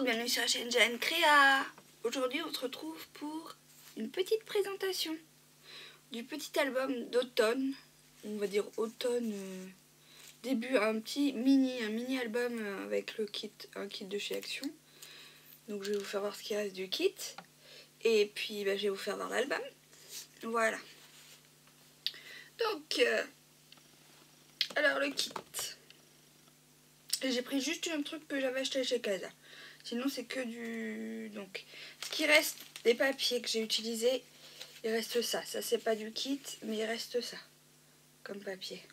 bienvenue sur la chaîne Jeanne Créa. Aujourd'hui on se retrouve pour une petite présentation du petit album d'automne. On va dire automne début, un mini album avec un kit de chez Action. Donc je vais vous faire voir ce qui reste du kit. Et puis je vais vous faire voir l'album. Voilà. Donc alors le kit. J'ai pris juste un truc que j'avais acheté chez Casa. Sinon c'est que du... Donc ce qui reste des papiers que j'ai utilisés, il reste ça. Ça c'est pas du kit, mais il reste ça comme papier.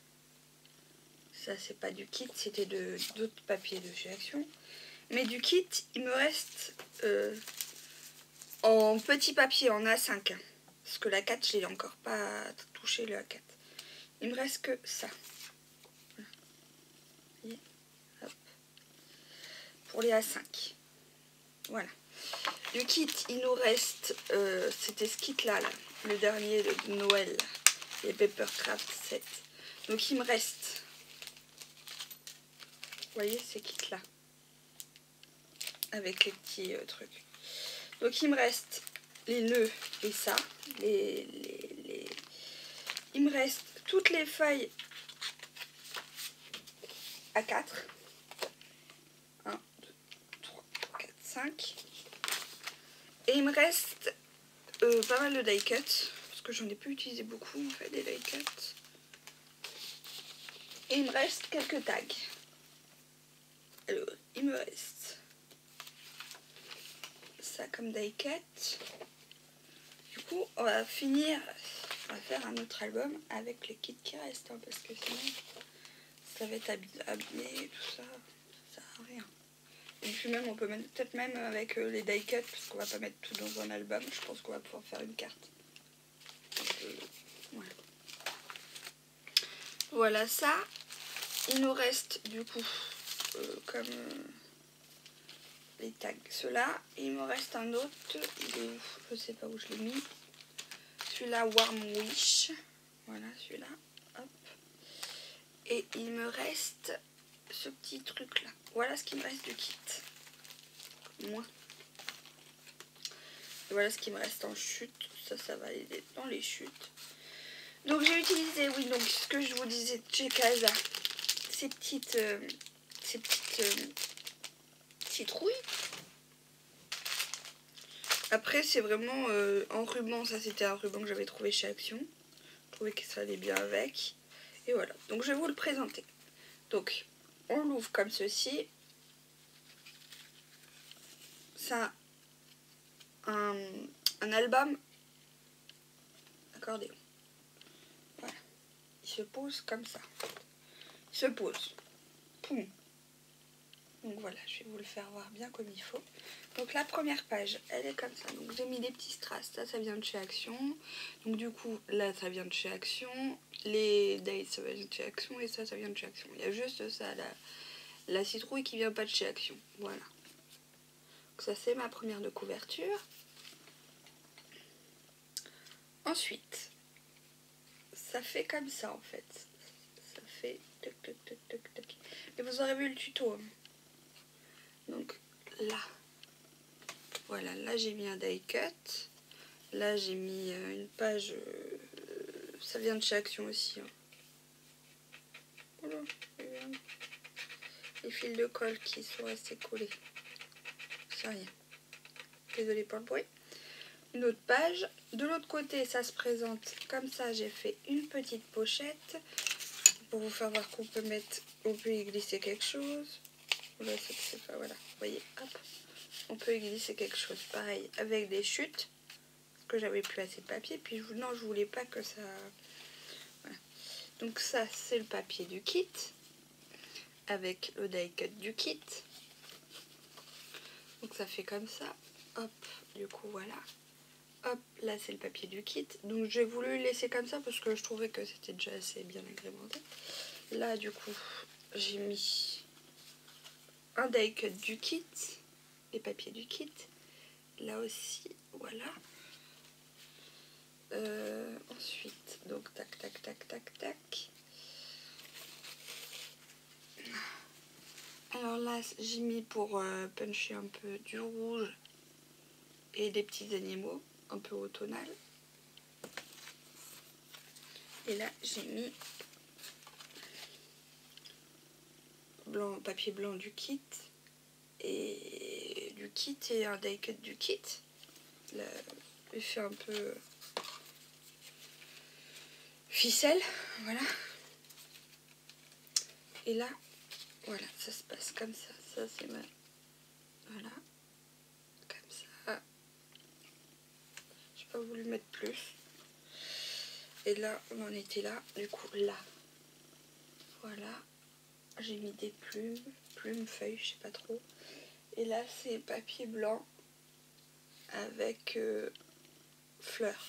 Ça c'est pas du kit, c'était d'autres papiers de chez Action. Mais du kit, il me reste en petit papier, en A5. Hein, parce que la 4, je l'ai encore pas touché, le A4. Il me reste que ça. Voilà. Hop. Pour les A5. Voilà. Du kit, il nous reste, c'était ce kit-là, là, le dernier de Noël, les Papercraft 7. Donc il me reste, vous voyez ces kits-là, avec les petits trucs. Donc il me reste les nœuds et ça, il me reste toutes les feuilles A4. 1, 2, 3, 4, 5. Et il me reste pas mal de die cut, parce que j'en ai pas utilisé beaucoup en fait des die cut. Et il me reste quelques tags. Alors, il me reste ça comme die cut. Du coup, on va finir, on va faire un autre album avec les kits qui restent, hein, parce que sinon ça va être abîmé, tout ça, ça sert à rien. Et puis même, on peut peut-être même avec les die cut, parce qu'on va pas mettre tout dans un album, je pense qu'on va pouvoir faire une carte. Voilà. Voilà ça. Il nous reste du coup comme les tags ceux-là. Il me reste un autre. Il est où? Je sais pas où je l'ai mis. Celui-là, Warm Wish. Voilà celui-là. Hop. Et il me reste ce petit truc-là. Voilà ce qui me reste du kit. Moi. Et voilà ce qui me reste en chute. Ça va aider dans les chutes. Donc j'ai utilisé, oui, donc ce que je vous disais chez Casa, ces petites citrouilles. Après c'est vraiment en ruban, ça c'était un ruban que j'avais trouvé chez Action. Je trouvais que ça allait bien avec. Et voilà, donc je vais vous le présenter. Donc on l'ouvre comme ceci. C'est un album accordéon. Voilà. Il se pose comme ça. Il se pose. Poum. Donc voilà, je vais vous le faire voir bien comme il faut. Donc la première page, elle est comme ça. Donc j'ai mis des petits strass, ça vient de chez Action. Donc du coup, là ça vient de chez Action. Les dates, ça vient de chez Action. Et ça vient de chez Action. Il y a juste ça, la citrouille qui vient pas de chez Action. Voilà. Donc ça c'est ma première de couverture. Ensuite, ça fait comme ça en fait. Ça fait toc toc toc toc toc. Et vous aurez vu le tuto. Hein. Donc là, voilà, là j'ai mis un die cut. Là j'ai mis une page, ça vient de chez Action aussi. Hein. Voilà, les fils de colle qui sont restés collés. C'est rien. Désolée pour le bruit. Une autre page. De l'autre côté, ça se présente comme ça. J'ai fait une petite pochette pour vous faire voir qu'on peut mettre, on peut y glisser quelque chose. Là, c'est pas, voilà, vous voyez, hop, on peut y glisser quelque chose. Pareil, avec des chutes, parce que j'avais plus assez de papier. Puis non, je voulais pas que ça. Voilà. Donc ça, c'est le papier du kit avec le die cut du kit. Donc ça fait comme ça. Hop, du coup voilà. Hop, là c'est le papier du kit. Donc j'ai voulu le laisser comme ça parce que je trouvais que c'était déjà assez bien agrémenté. Là du coup, j'ai mis un die cut du kit, les papiers du kit. Là aussi, voilà. Ensuite, donc tac tac tac tac tac. On Alors là, j'ai mis pour puncher un peu du rouge et des petits animaux, un peu automnal. Et là, j'ai mis blanc, papier blanc du kit et un die cut du kit. L'effet un peu ficelle, voilà. Et là, voilà, ça se passe comme ça. Ça, c'est ma... Voilà. Comme ça. J'ai pas voulu mettre plus. Et là, on en était là. Du coup, là. Voilà. J'ai mis des plumes, feuilles, je sais pas trop. Et là, c'est papier blanc avec fleurs.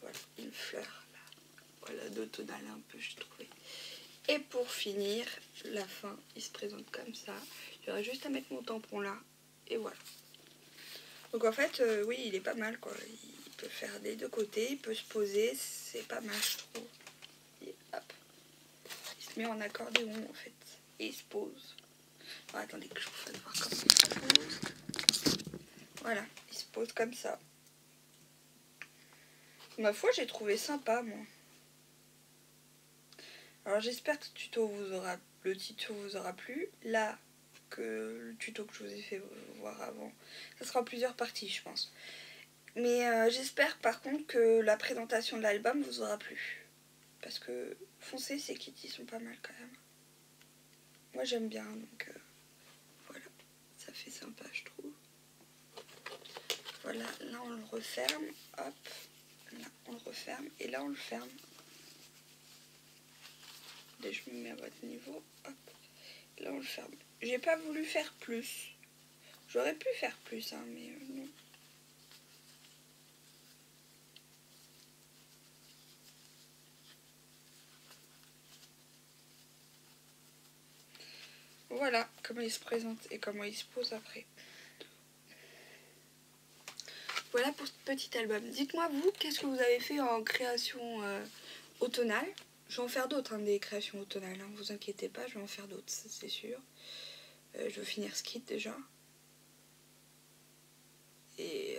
Voilà, une fleur là. Voilà, d'automnal un peu, je trouvais. Et pour finir, la fin, il se présente comme ça. J'aurais juste à mettre mon tampon là. Et voilà. Donc en fait, oui, il est pas mal quoi. Il peut faire des deux côtés, il peut se poser, c'est pas mal, je trouve. Et hop. Il se met en accordéon en fait. Et il se pose. Alors, attendez que je vous fasse voir comment il se pose. Voilà, il se pose comme ça. Ma foi, j'ai trouvé sympa, moi. Alors j'espère que le tuto vous aura plu. Là, que le tuto que je vous ai fait voir avant, ça sera en plusieurs parties, je pense. Mais j'espère par contre que la présentation de l'album vous aura plu. Parce que foncez, ces kits, ils sont pas mal quand même. Moi j'aime bien, donc voilà. Ça fait sympa, je trouve. Voilà, là on le referme. Hop. Là on le referme. Et là on le ferme. Là je me mets à votre niveau. Hop. Là on le ferme. J'ai pas voulu faire plus. J'aurais pu faire plus, hein, mais non. Voilà comment il se présente et comment il se pose après. Voilà pour ce petit album. Dites-moi vous, qu'est-ce que vous avez fait en création automnale. Je vais en faire d'autres, hein, des créations automnales, hein, vous inquiétez pas, je vais en faire d'autres, c'est sûr. Je vais finir ce kit déjà. Et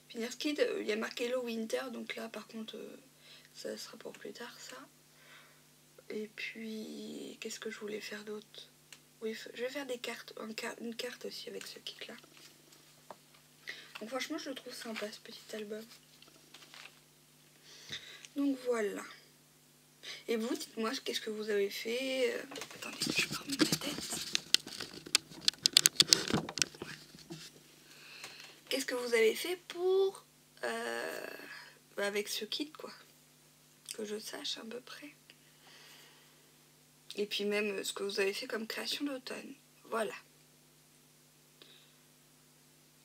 finir ce kit, il y a marqué Hello Winter, donc là par contre ça sera pour plus tard ça. Et puis qu'est-ce que je voulais faire d'autre? Oui, je vais faire des cartes, une carte aussi avec ce kit là. Donc franchement je le trouve sympa ce petit album. Donc voilà. Et vous, dites-moi qu'est-ce que vous avez fait. Attendez, je prends ma tête. Qu'est-ce que vous avez fait pour avec ce kit quoi, que je sache à peu près. Et puis même ce que vous avez fait comme création d'automne. Voilà.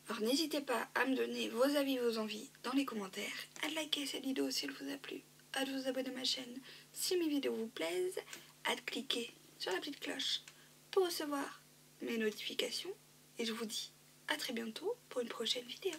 Alors n'hésitez pas à me donner vos avis, vos envies dans les commentaires, à liker cette vidéo si elle vous a plu, à vous abonner à ma chaîne si mes vidéos vous plaisent, à cliquer sur la petite cloche pour recevoir mes notifications. Et je vous dis à très bientôt pour une prochaine vidéo.